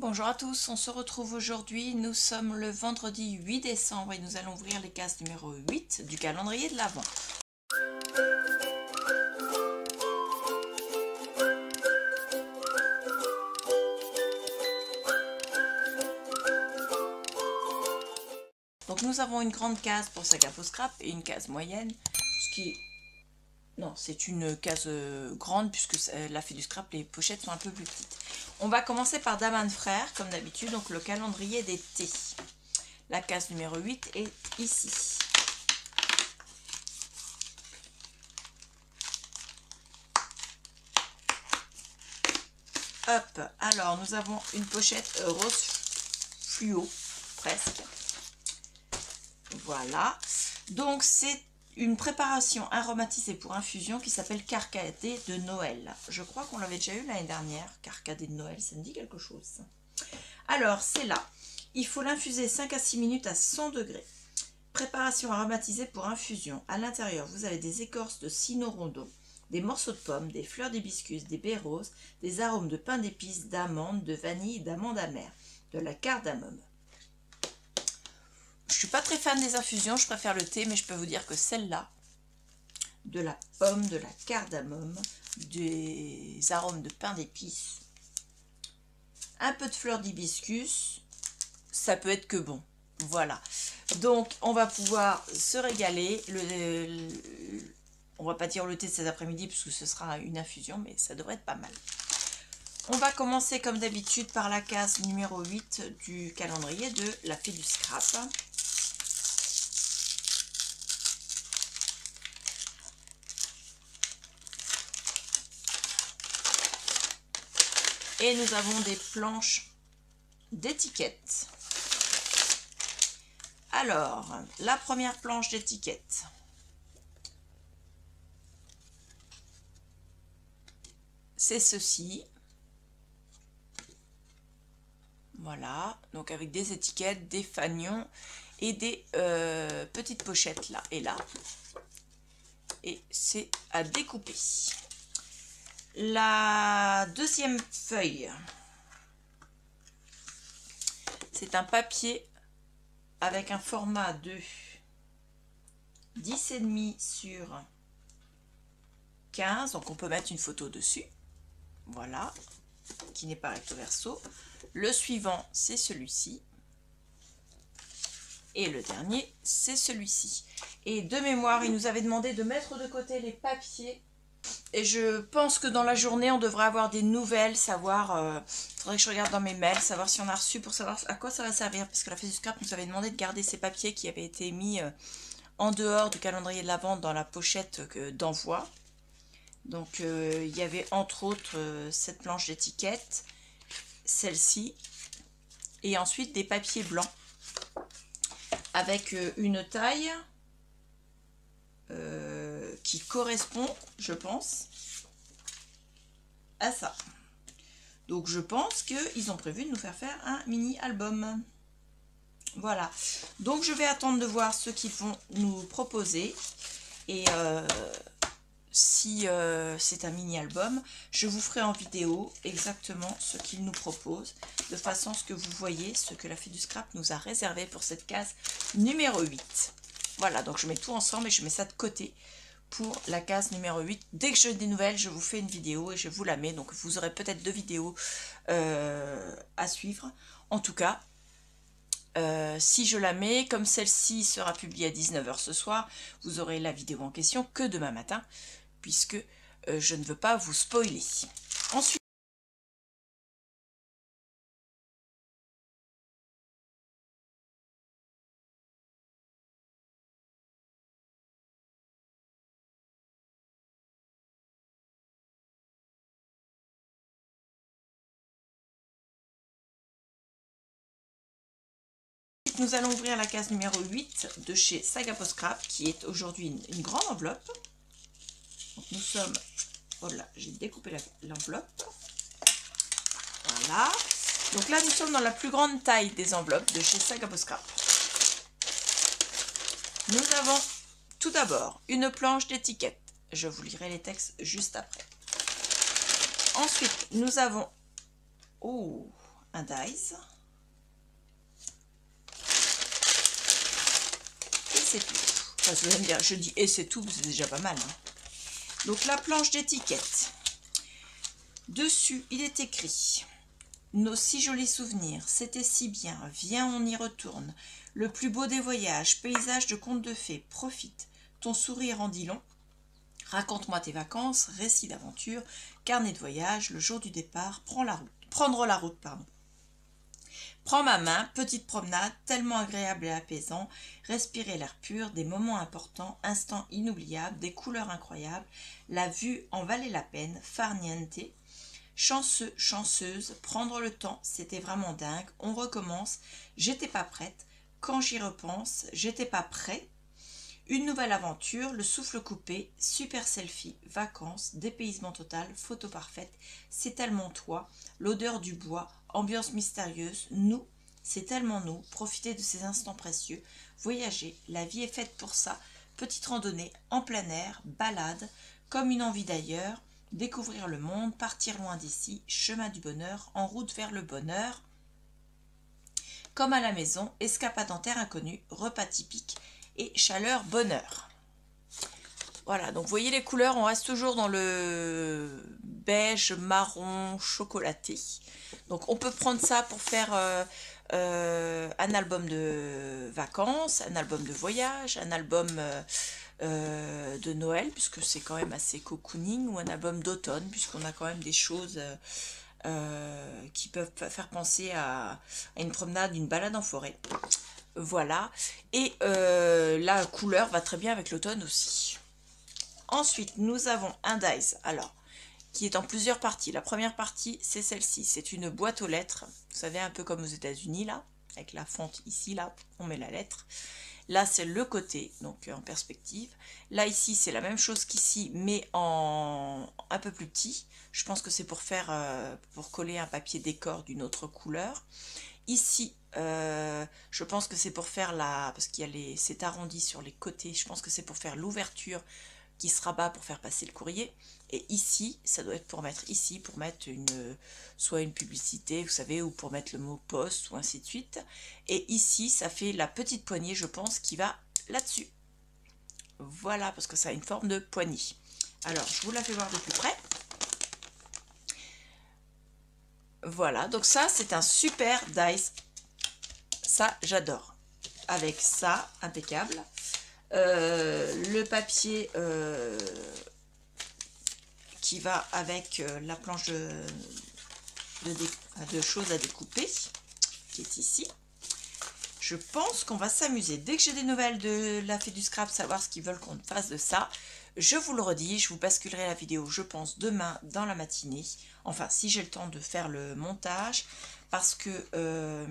Bonjour à tous, on se retrouve aujourd'hui, nous sommes le vendredi 8 décembre et nous allons ouvrir les cases numéro 8 du calendrier de l'Avent. Donc nous avons une grande case pour Saga Faux Scrap et une case moyenne, ce qui... Non, c'est une case grande puisque la fée du scrap, les pochettes sont un peu plus petites. On va commencer par Daman Frères, comme d'habitude, donc le calendrier d'été. La case numéro 8 est ici. Hop, alors nous avons une pochette rose fluo, presque. Voilà, donc c'est une préparation aromatisée pour infusion qui s'appelle Carcadé de Noël. Je crois qu'on l'avait déjà eu l'année dernière. Carcadé de Noël, ça me dit quelque chose. Alors, c'est là. Il faut l'infuser 5 à 6 minutes à 100 degrés. Préparation aromatisée pour infusion. À l'intérieur, vous avez des écorces de cyno rondo, des morceaux de pommes, des fleurs d'hibiscus, des baies roses, des arômes de pain d'épices, d'amandes, de vanille, d'amandes amères, de la cardamome. Je suis pas très fan des infusions, je préfère le thé, mais je peux vous dire que celle-là, de la pomme, de la cardamome, des arômes de pain d'épices, un peu de fleurs d'hibiscus, ça peut être que bon. Voilà. Donc, on va pouvoir se régaler. On va pas dire le thé de cet après-midi, puisque ce sera une infusion, mais ça devrait être pas mal. On va commencer comme d'habitude par la case numéro 8 du calendrier de la fée du scrap. Et nous avons des planches d'étiquettes. Alors, la première planche d'étiquette. C'est ceci. Voilà, donc avec des étiquettes, des fanions et des petites pochettes là et là. Et c'est à découper. La deuxième feuille, c'est un papier avec un format de 10,5 sur 15, donc on peut mettre une photo dessus, voilà, qui n'est pas recto verso. Le suivant, c'est celui-ci. Et le dernier, c'est celui-ci. Et de mémoire, il nous avait demandé de mettre de côté les papiers. Et je pense que dans la journée, on devrait avoir des nouvelles, savoir... faudrait que je regarde dans mes mails, savoir si on a reçu, pour savoir à quoi ça va servir. Parce que la fée du scrap nous avait demandé de garder ces papiers qui avaient été mis en dehors du calendrier de l'Avent dans la pochette d'envoi. Donc, il y avait entre autres cette planche d'étiquette, celle-ci, et ensuite des papiers blancs avec une taille qui correspond, je pense, à ça. Donc je pense qu'ils ont prévu de nous faire un mini album. Voilà, donc je vais attendre de voir ce qu'ils vont nous proposer. Et si c'est un mini album, je vous ferai en vidéo exactement ce qu'ils nous proposent, de façon à ce que vous voyez ce que la fée du scrap nous a réservé pour cette case numéro 8. Voilà, donc je mets tout ensemble et je mets ça de côté pour la case numéro 8. Dès que j'ai des nouvelles, je vous fais une vidéo et je vous la mets. Donc vous aurez peut-être 2 vidéos à suivre. En tout cas, si je la mets, comme celle-ci sera publiée à 19 h ce soir, vous aurez la vidéo en question que demain matin, puisque je ne veux pas vous spoiler. Ensuite, nous allons ouvrir la case numéro 8 de chez Saga Faux Scrap, qui est aujourd'hui une grande enveloppe. Donc nous sommes... Oh là, j'ai découpé l'enveloppe. Voilà. Donc là, nous sommes dans la plus grande taille des enveloppes de chez Saga Faux Scrap. Nous avons tout d'abord une planche d'étiquette. Je vous lirai les textes juste après. Ensuite, nous avons un dies. Et c'est tout. Enfin, vous allez me dire, je dis et c'est tout, c'est déjà pas mal. Hein. Donc la planche d'étiquette. Dessus, il est écrit « Nos si jolis souvenirs, c'était si bien, viens on y retourne. Le plus beau des voyages, paysage de contes de fées, profite. Ton sourire en dit long. Raconte-moi tes vacances, récit d'aventure, carnet de voyage, le jour du départ, prendre la route, pardon. Prends ma main, petite promenade, tellement agréable et apaisant, respirer l'air pur, des moments importants, instants inoubliables, des couleurs incroyables, la vue en valait la peine, farniente, chanceux, chanceuse, prendre le temps, c'était vraiment dingue, on recommence, j'étais pas prête, quand j'y repense, j'étais pas prêt, une nouvelle aventure, le souffle coupé, super selfie, vacances, dépaysement total, photo parfaite, c'est tellement toi, l'odeur du bois, ambiance mystérieuse, nous, c'est tellement nous, profiter de ces instants précieux, voyager, la vie est faite pour ça, petite randonnée en plein air, balade, comme une envie d'ailleurs, découvrir le monde, partir loin d'ici, chemin du bonheur, en route vers le bonheur, comme à la maison, escapade en terre inconnue, repas typique, et chaleur, bonheur. Voilà, donc vous voyez les couleurs, on reste toujours dans le beige, marron, chocolaté. Donc on peut prendre ça pour faire un album de vacances, un album de voyage, un album de Noël, puisque c'est quand même assez cocooning, ou un album d'automne, puisqu'on a quand même des choses qui peuvent faire penser à une promenade, une balade en forêt. Voilà, et la couleur va très bien avec l'automne aussi. Ensuite, nous avons un dies, alors, qui est en plusieurs parties. La première partie, c'est celle-ci, c'est une boîte aux lettres. Vous savez, un peu comme aux États-Unis, là, avec la fonte ici, là, on met la lettre. Là, c'est le côté, donc en perspective. Là, ici, c'est la même chose qu'ici, mais en un peu plus petit. Je pense que c'est pour faire, pour coller un papier décor d'une autre couleur. Ici, je pense que c'est pour faire parce qu'il y a c'est arrondi sur les côtés, je pense que c'est pour faire l'ouverture qui se rabat pour faire passer le courrier. Et ici, ça doit être pour mettre ici, pour mettre soit une publicité, vous savez, ou pour mettre le mot poste, ou ainsi de suite. Et ici, ça fait la petite poignée, je pense, qui va là-dessus. Voilà, parce que ça a une forme de poignée. Alors, je vous la fais voir de plus près. Voilà, donc ça, c'est un super dies. Ça, j'adore. Avec ça, impeccable. Le papier qui va avec la planche de choses à découper, qui est ici. Je pense qu'on va s'amuser. Dès que j'ai des nouvelles de la fée du scrap, savoir ce qu'ils veulent qu'on fasse de ça, je vous le redis, je vous basculerai la vidéo, je pense, demain dans la matinée. Enfin, si j'ai le temps de faire le montage, parce que,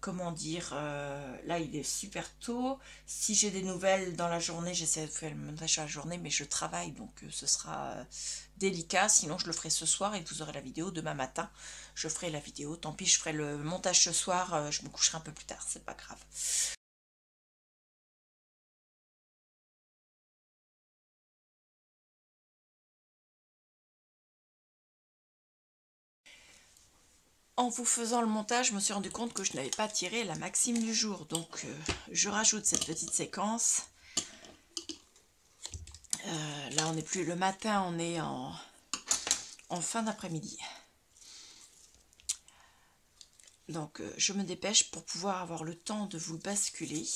comment dire, là il est super tôt. Si j'ai des nouvelles dans la journée, j'essaie de faire le montage à la journée, mais je travaille, donc ce sera délicat. Sinon, je le ferai ce soir et vous aurez la vidéo demain matin. Je ferai la vidéo, tant pis, je ferai le montage ce soir, je me coucherai un peu plus tard, c'est pas grave. En vous faisant le montage, je me suis rendu compte que je n'avais pas tiré la maxime du jour. Donc, je rajoute cette petite séquence. Là, on n'est plus le matin, on est en fin d'après-midi. Donc, je me dépêche pour pouvoir avoir le temps de vous le basculer.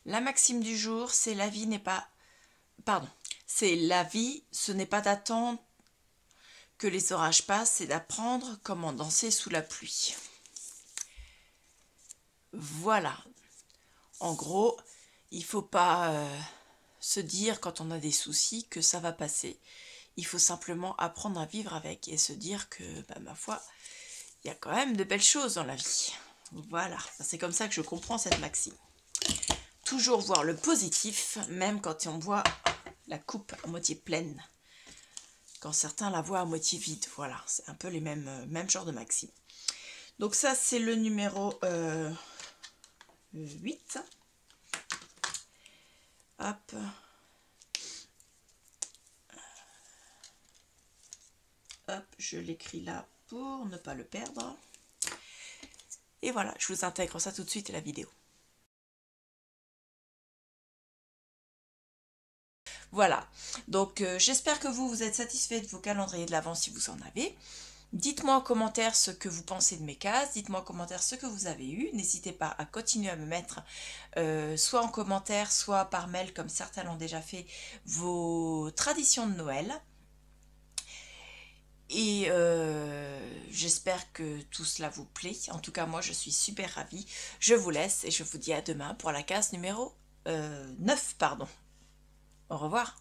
La maxime du jour, c'est la vie n'est pas... Pardon. C'est la vie, ce n'est pas d'attendre que les orages passent, c'est d'apprendre comment danser sous la pluie. Voilà. En gros, il ne faut pas se dire quand on a des soucis que ça va passer. Il faut simplement apprendre à vivre avec et se dire que, ma foi, il y a quand même de belles choses dans la vie. Voilà, c'est comme ça que je comprends cette maxime. Toujours voir le positif, même quand on voit la coupe à moitié pleine. Quand certains la voient à moitié vide. Voilà, c'est un peu les mêmes genres de maximes. Donc ça, c'est le numéro 8. Hop. Hop, je l'écris là pour ne pas le perdre. Et voilà, je vous intègre ça tout de suite à la vidéo. Voilà, donc j'espère que vous êtes satisfait de vos calendriers de l'Avent si vous en avez. Dites-moi en commentaire ce que vous pensez de mes cases, dites-moi en commentaire ce que vous avez eu. N'hésitez pas à continuer à me mettre, soit en commentaire, soit par mail, comme certains l'ont déjà fait, vos traditions de Noël. Et j'espère que tout cela vous plaît. En tout cas, moi, je suis super ravie. Je vous laisse et je vous dis à demain pour la case numéro 9, pardon. Au revoir.